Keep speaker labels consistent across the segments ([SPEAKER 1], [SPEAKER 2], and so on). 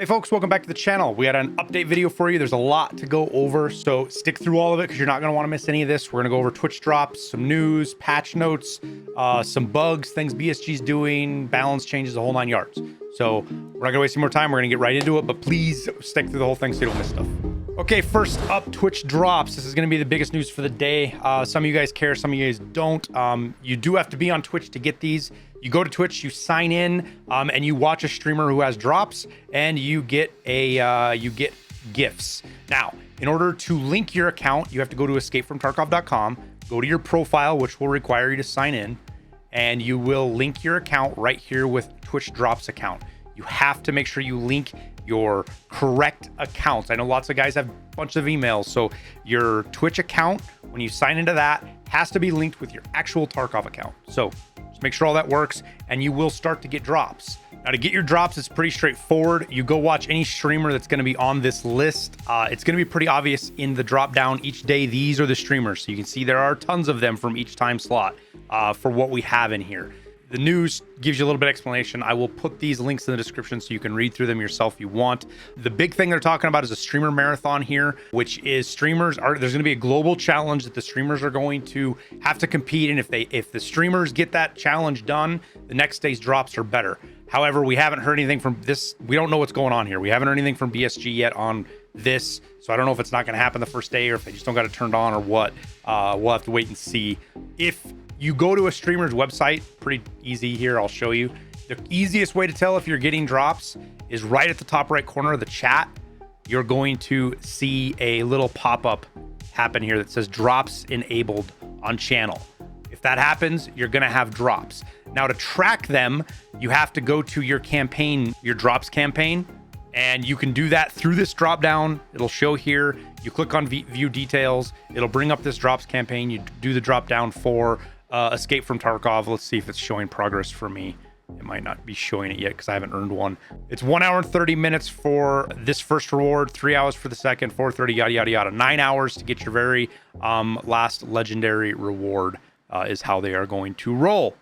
[SPEAKER 1] Hey folks, welcome back to the channel. We got an update video for you. There's a lot to go over, so stick through all of it because you're not going to want to miss any of this. We're going to go over Twitch drops, some news, patch notes, some bugs, things BSG's doing, balance changes, the whole 9 yards. So we're not going to waste any more time. We're going to get right into it, but please stick through the whole thing so you don't miss stuff. Okay, first up, Twitch drops. This is going to be the biggest news for the day. Some of you guys care, some of you guys don't. You do have to be on Twitch to get these. You go to Twitch, you sign in, and you watch a streamer who has drops, and you get gifts. Now, in order to link your account, you have to go to escapefromtarkov.com, go to your profile, which will require you to sign in, and you will link your account right here with Twitch drops account. You have to make sure you link your correct accounts. I know lots of guys have a bunch of emails, so your Twitch account, when you sign into that, has to be linked with your actual Tarkov account. So just make sure all that works, and you will start to get drops. Now, to get your drops, it's pretty straightforward. You go watch any streamer that's going to be on this list. It's going to be pretty obvious in the drop down each day. These are the streamers, so you can see there are tons of them from each time slot for what we have in here. The news gives you a little bit of explanation. I will put these links in the description so you can read through them yourself if you want. The big thing they're talking about is a streamer marathon here, which is there's going to be a global challenge that the streamers are going to have to compete in. If the streamers get that challenge done, the next day's drops are better. However, we haven't heard anything from this. We don't know what's going on here. We haven't heard anything from BSG yet on this. So I don't know if it's not going to happen the first day or if they just don't got it turned on or what. We'll have to wait and see. If you go to a streamer's website, pretty easy here, I'll show you. The easiest way to tell if you're getting drops is right at the top right corner of the chat. You're going to see a little pop-up happen here that says drops enabled on channel. If that happens, you're going to have drops. Now, to track them, you have to go to your campaign, your drops campaign, and you can do that through this drop down. It'll show here. You click on view details. It'll bring up this drops campaign. You do the drop down for Escape from Tarkov. Let's see if it's showing progress for me. It might not be showing it yet because I haven't earned one. It's 1 hour and 30 minutes for this first reward, 3 hours for the second, 4:30, yada, yada, yada. 9 hours to get your very last legendary reward is how they are going to roll.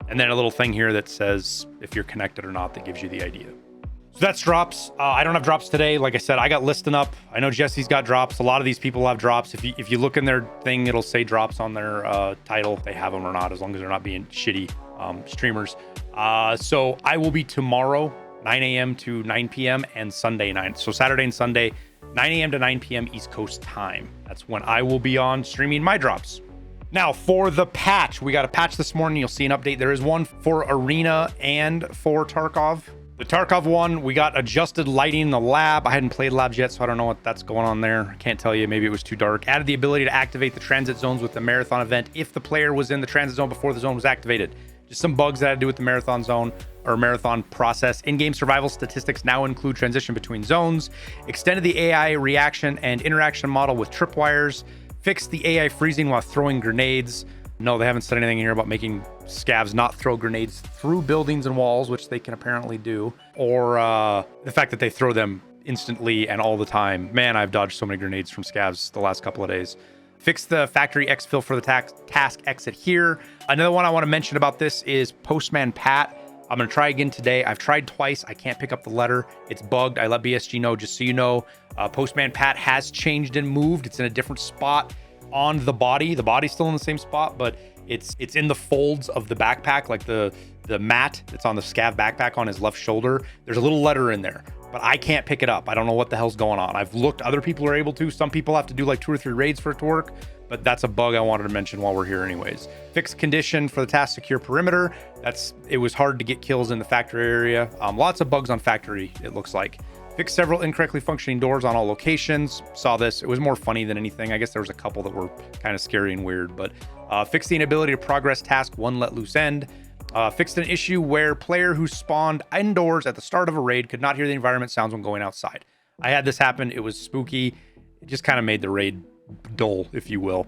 [SPEAKER 1] And then a little thing here that says if you're connected or not, that gives you the idea. So that's drops. I don't have drops today. Like I said, I got listing up. I know Jesse's got drops. A lot of these people have drops. If you look in their thing, it'll say drops on their title. They have them or not, as long as they're not being shitty streamers. So I will be tomorrow, 9 a.m. to 9 p.m. and Sunday 9. So Saturday and Sunday, 9 a.m. to 9 p.m. East Coast time. That's when I will be on streaming my drops. Now, for the patch, we got a patch this morning. You'll see an update. There is one for Arena and for Tarkov. The Tarkov one, we got adjusted lighting in the lab. I hadn't played labs yet, so I don't know what that's going on there. I can't tell you. Maybe it was too dark. Added the ability to activate the transit zones with the marathon event if the player was in the transit zone before the zone was activated. Just some bugs that had to do with the marathon zone or marathon process. In-game survival statistics now include transition between zones. Extended the AI reaction and interaction model with tripwires. Fixed the AI freezing while throwing grenades. No, they haven't said anything here about making scavs not throw grenades through buildings and walls, which they can apparently do, or the fact that they throw them instantly and all the time. Man, I've dodged so many grenades from scavs the last couple of days. Fix the factory exfil for the task exit here. Another one I want to mention about this is Postman Pat. I'm going to try again today. I've tried twice. I can't pick up the letter. It's bugged. I let BSG know, just so you know. Postman Pat has changed and moved. It's in a different spot on the body. The body's still in the same spot, but it's in the folds of the backpack, like the mat that's on the scav backpack on his left shoulder. There's a little letter in there, but I can't pick it up. I don't know what the hell's going on. I've looked. Other people are able to. Some people have to do like 2 or 3 raids for it to work, but that's a bug I wanted to mention while we're here anyways. Fixed condition for the task secure perimeter. It was hard to get kills in the factory area. Lots of bugs on factory, it looks like. Fixed several incorrectly functioning doors on all locations. Saw this. It was more funny than anything. I guess there was a couple that were kind of scary and weird, but fixed the inability to progress task 1 let loose end. Fixed an issue where player who spawned indoors at the start of a raid could not hear the environment sounds when going outside. I had this happen. It was spooky. It just kind of made the raid dull, if you will.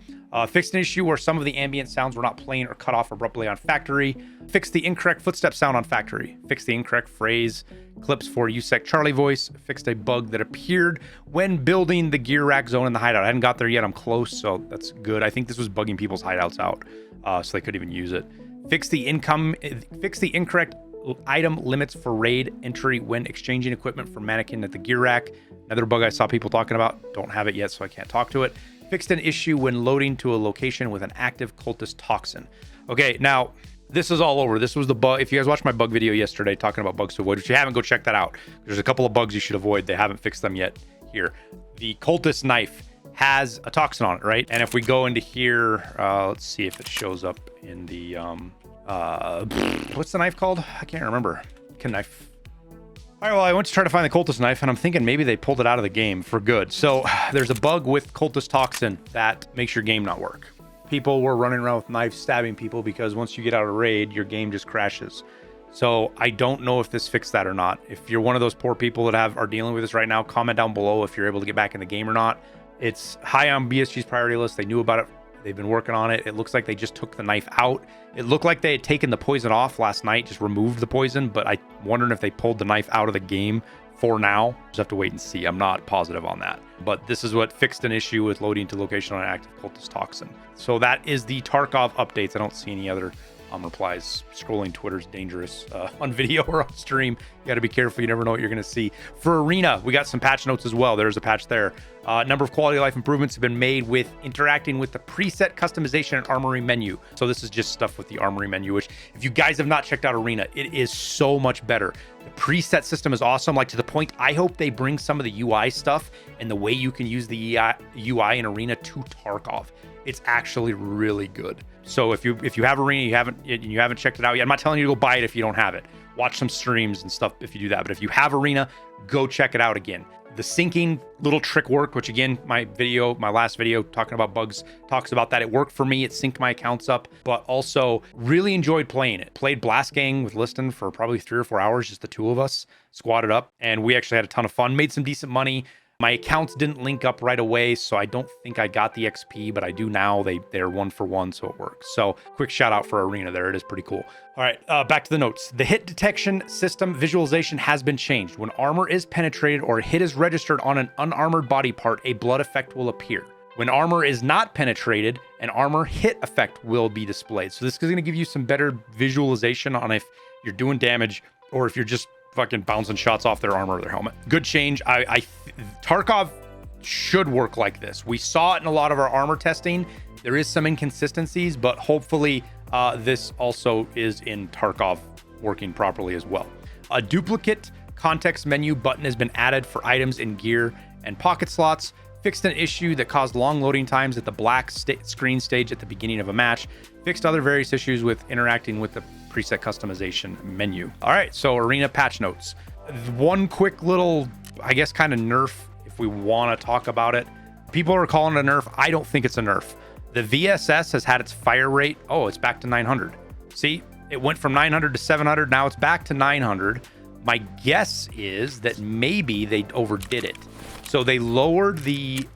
[SPEAKER 1] Fixed an issue where some of the ambient sounds were not playing or cut off abruptly on factory. Fixed the incorrect footstep sound on factory. Fixed the incorrect phrase clips for USEC Charlie voice. Fixed a bug that appeared when building the gear rack zone in the hideout. I hadn't got there yet. I'm close, so that's good. I think this was bugging people's hideouts out, so they couldn't even use it. Fixed the incorrect item limits for raid entry when exchanging equipment for mannequin at the gear rack. Another bug I saw people talking about. Don't have it yet, so I can't talk to it. Fixed an issue when loading to a location with an active cultist toxin. Okay, now this is all over. This was the bug. If you guys watched my bug video yesterday talking about bugs to avoid, if you haven't, go check that out. There's a couple of bugs you should avoid. They haven't fixed them yet here. The cultist knife has a toxin on it, right? And if we go into here, let's see if it shows up in the what's the knife called? I can't remember. Knife. All right, well, I went to try to find the cultist knife, and I'm thinking maybe they pulled it out of the game for good. So there's a bug with cultist toxin that makes your game not work. People were running around with knives stabbing people because once you get out of raid, your game just crashes. So I don't know if this fixed that or not. If you're one of those poor people that are dealing with this right now, comment down below if you're able to get back in the game or not. It's high on BSG's priority list. They knew about it. They've been working on it. It looks like they just took the knife out. It looked like they had taken the poison off last night, just removed the poison, but I'm wondering if they pulled the knife out of the game for now. Just have to wait and see. I'm not positive on that. But this is what fixed an issue with loading to location on an active cultist toxin. So that is the Tarkov updates. I don't see any other replies. Scrolling Twitter's dangerous on video or on stream. You got to be careful. You never know what you're going to see. For Arena, we got some patch notes as well. There's a patch there. A number of quality of life improvements have been made with interacting with the preset customization and armory menu. So this is just stuff with the armory menu, which if you guys have not checked out Arena, it is so much better. The preset system is awesome, like to the point I hope they bring some of the UI stuff and the way you can use the UI in Arena to Tarkov. It's actually really good. So if you have Arena, you haven't checked it out yet, I'm not telling you to go buy it if you don't have it. Watch some streams and stuff if you do that. But if you have Arena, go check it out again. The syncing little trick worked, which again, my last video talking about bugs talks about that. It worked for me. It synced my accounts up, but also really enjoyed playing it. Played Blast Gang with Liston for probably 3 or 4 hours, just the two of us squatted up, and we actually had a ton of fun, made some decent money. My accounts didn't link up right away, so I don't think I got the XP, but I do now. They're 1-for-1, so it works. So quick shout out for Arena there. It is pretty cool. All right, back to the notes. The hit detection system visualization has been changed. When armor is penetrated or a hit is registered on an unarmored body part, a blood effect will appear. When armor is not penetrated, an armor hit effect will be displayed. So this is going to give you some better visualization on if you're doing damage or if you're just fucking bouncing shots off their armor or their helmet. Good change. Tarkov should work like this. We saw it in a lot of our armor testing. There is some inconsistencies, but hopefully this also is in Tarkov working properly as well. A duplicate context menu button has been added for items in gear and pocket slots. Fixed an issue that caused long loading times at the black screen stage at the beginning of a match. Fixed other various issues with interacting with the preset customization menu. All right, so Arena patch notes. One quick little, I guess, kind of nerf, if we want to talk about it. People are calling it a nerf. I don't think it's a nerf. The VSS has had its fire rate. Oh, it's back to 900. See, it went from 900 to 700. Now it's back to 900. My guess is that maybe they overdid it. So they lowered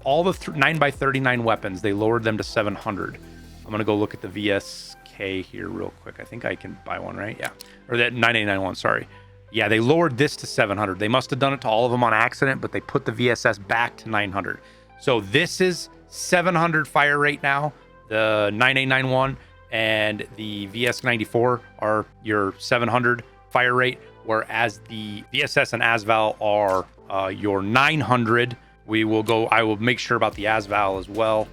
[SPEAKER 1] all the 9x39 weapons. They lowered them to 700. I'm going to go look at the VSK here real quick. I think I can buy one, right? Yeah. Or that 989 one, sorry. Yeah, they lowered this to 700. They must have done it to all of them on accident, but they put the VSS back to 900. So this is 700 fire rate now. The 9891 and the VS94 are your 700 fire rate, whereas the VSS and ASVAL are your 900. I will make sure about the ASVAL as well,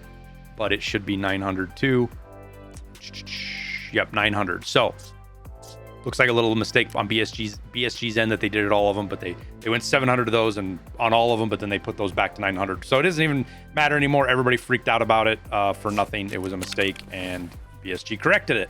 [SPEAKER 1] but it should be 900 too. Yep, 900. So looks like a little mistake on BSG's end that they did it all of them, but they went 700 of those and on all of them, but then they put those back to 900. So it doesn't even matter anymore. Everybody freaked out about it for nothing. It was a mistake, and BSG corrected it.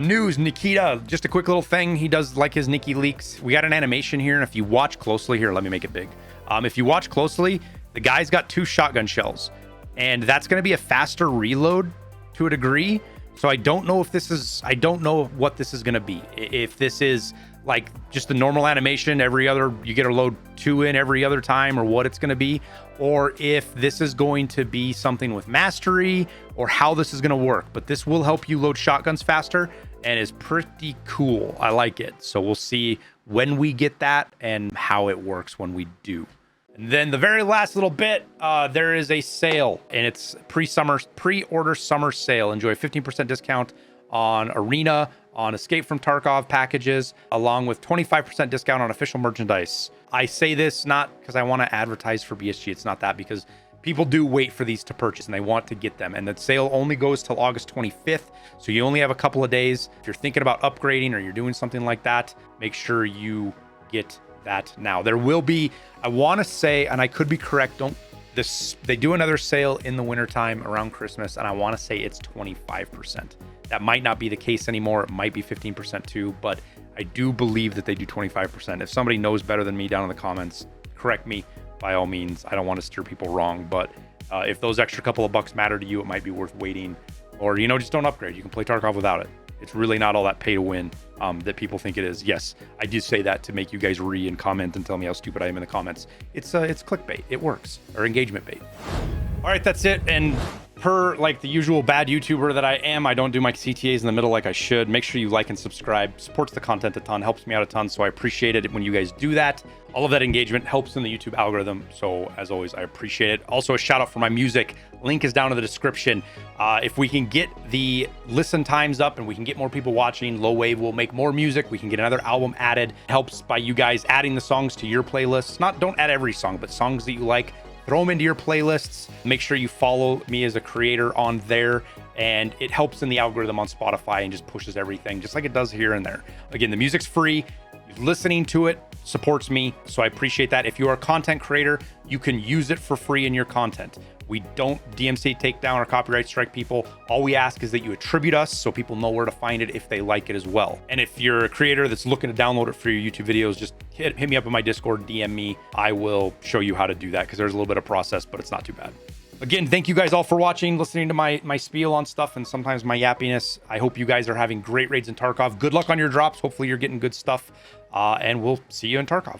[SPEAKER 1] News, Nikita, just a quick little thing. He does like his Niki leaks. We got an animation here, and if you watch closely here, let me make it big. If you watch closely, the guy's got 2 shotgun shells, and that's going to be a faster reload to a degree. So I don't know what this is going to be. If this is like just the normal animation, you get a load 2 in every other time, or what it's going to be, or if this is going to be something with mastery, or how this is going to work. But this will help you load shotguns faster and is pretty cool. I like it. So we'll see when we get that and how it works when we do. And then the very last little bit, there is a sale, and it's pre-order summer sale. Enjoy 15% discount on Arena, on Escape from Tarkov packages, along with 25% discount on official merchandise. I say this not because I want to advertise for BSG. It's not that, because people do wait for these to purchase and they want to get them. And the sale only goes till August 25th. So you only have a couple of days. If you're thinking about upgrading or you're doing something like that, make sure you get that now. There will be, I want to say, and I could be correct, they do another sale in the wintertime around Christmas, and I want to say it's 25%. That might not be the case anymore. It might be 15% too, but I do believe that they do 25%. If somebody knows better than me down in the comments, correct me by all means. I don't want to steer people wrong, but if those extra couple of bucks matter to you, it might be worth waiting, or, you know, just don't upgrade. You can play Tarkov without it. It's really not all that pay to win that people think it is. Yes, I did say that to make you guys read and comment and tell me how stupid I am in the comments. It's clickbait. It works, or engagement bait. All right, that's it. And per like the usual bad YouTuber that I am, I don't do my CTAs in the middle like I should. Make sure you like and subscribe. Supports the content a ton, helps me out a ton. So I appreciate it when you guys do that. All of that engagement helps in the YouTube algorithm. So as always, I appreciate it. Also, a shout out for my music. Link is down in the description. If we can get the listen times up and we can get more people watching, Low Wave will make more music. We can get another album added. Helps by you guys adding the songs to your playlists. Don't add every song, but songs that you like. Throw them into your playlists. Make sure you follow me as a creator on there, and it helps in the algorithm on Spotify and just pushes everything just like it does here and there. Again, the music's free. Listening to it supports me, so I appreciate that. If you are a content creator, you can use it for free in your content. We don't DMC take down or copyright strike people. All we ask is that you attribute us so people know where to find it if they like it as well. And if you're a creator that's looking to download it for your YouTube videos, just hit me up in my Discord, DM me. I will show you how to do that, because there's a little bit of process, but it's not too bad. Again, thank you guys all for watching, listening to my spiel on stuff and sometimes my yappiness. I hope you guys are having great raids in Tarkov. Good luck on your drops. Hopefully you're getting good stuff, and we'll see you in Tarkov.